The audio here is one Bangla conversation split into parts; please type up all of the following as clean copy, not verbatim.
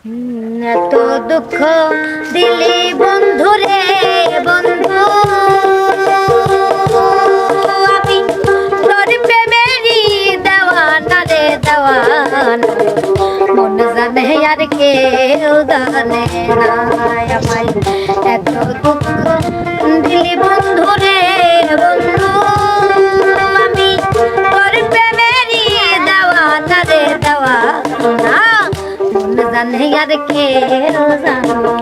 এত দুঃখ দিলি বন্ধু রে বন্ধু, আমি তোর প্রেমেরই দেওয়ানা রে দেওয়ানা, মন জানে আর কেউ জানে না আমায়। এত দুঃখ দিলি বন্ধু রে বন্ধু, আমি তোর প্রেমেরই দেওয়ানা রে দেওয়ানা, মন জানে আর কেউ জানে না।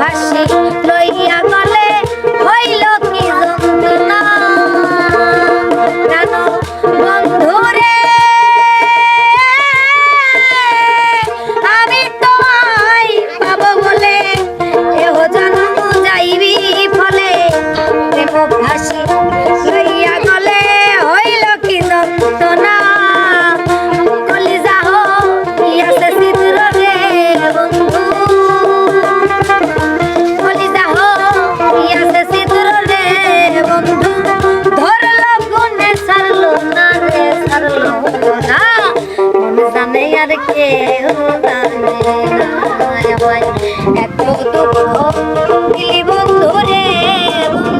ফাঁসি লইয়া গলে হইল কি যন্ত্রণা, জানো বন্ধু রে আমি তোমায় পাবো বলে, এহ জন্ম যাইবি ফলে, প্রেম ফাঁসি লইয়া গলে হইল কি যন্ত্রণা, কলিজা হইয়াছে ছিদ্র রে বন্ধু, জানে আর কেউ জানে না আমায়। এত দুঃখ দিলি বন্ধু রে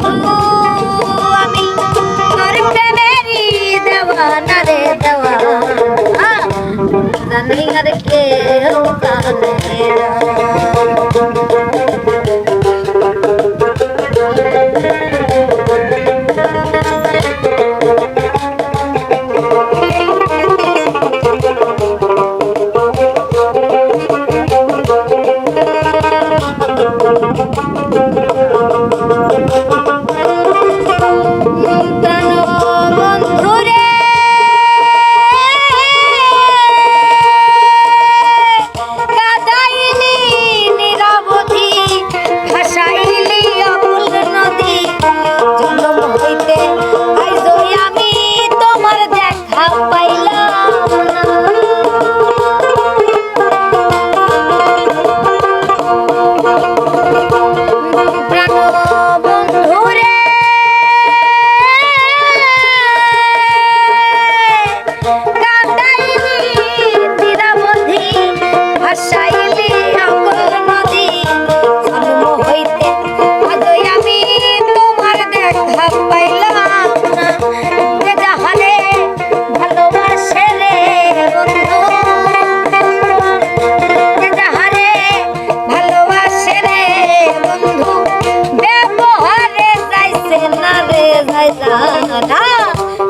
বন্ধু, আমি তোর প্রেমেরই দেওয়ানা রে দেওয়ানা, জানে আর কেউ জানে না।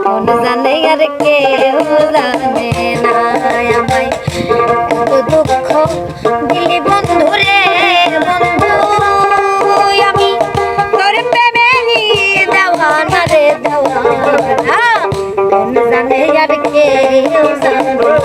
মন জানে আর কেউ জানে না আমায়। এত দুঃখ দিলি বন্ধু রে বন্ধু, আমি তোর প্রেমেরই দেওয়ানা রে দেওয়ানা, মন জানে আর কেউ জানে না।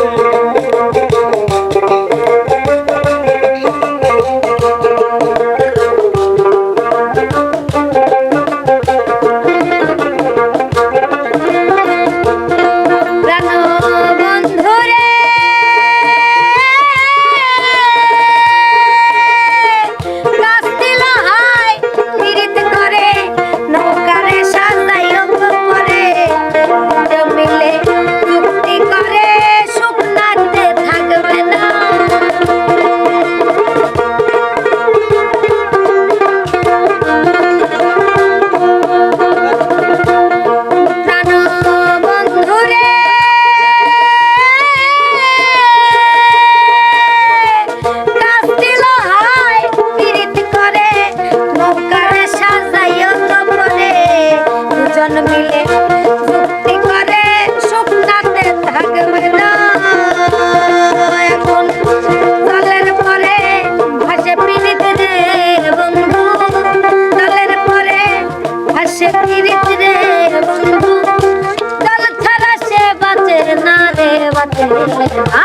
রে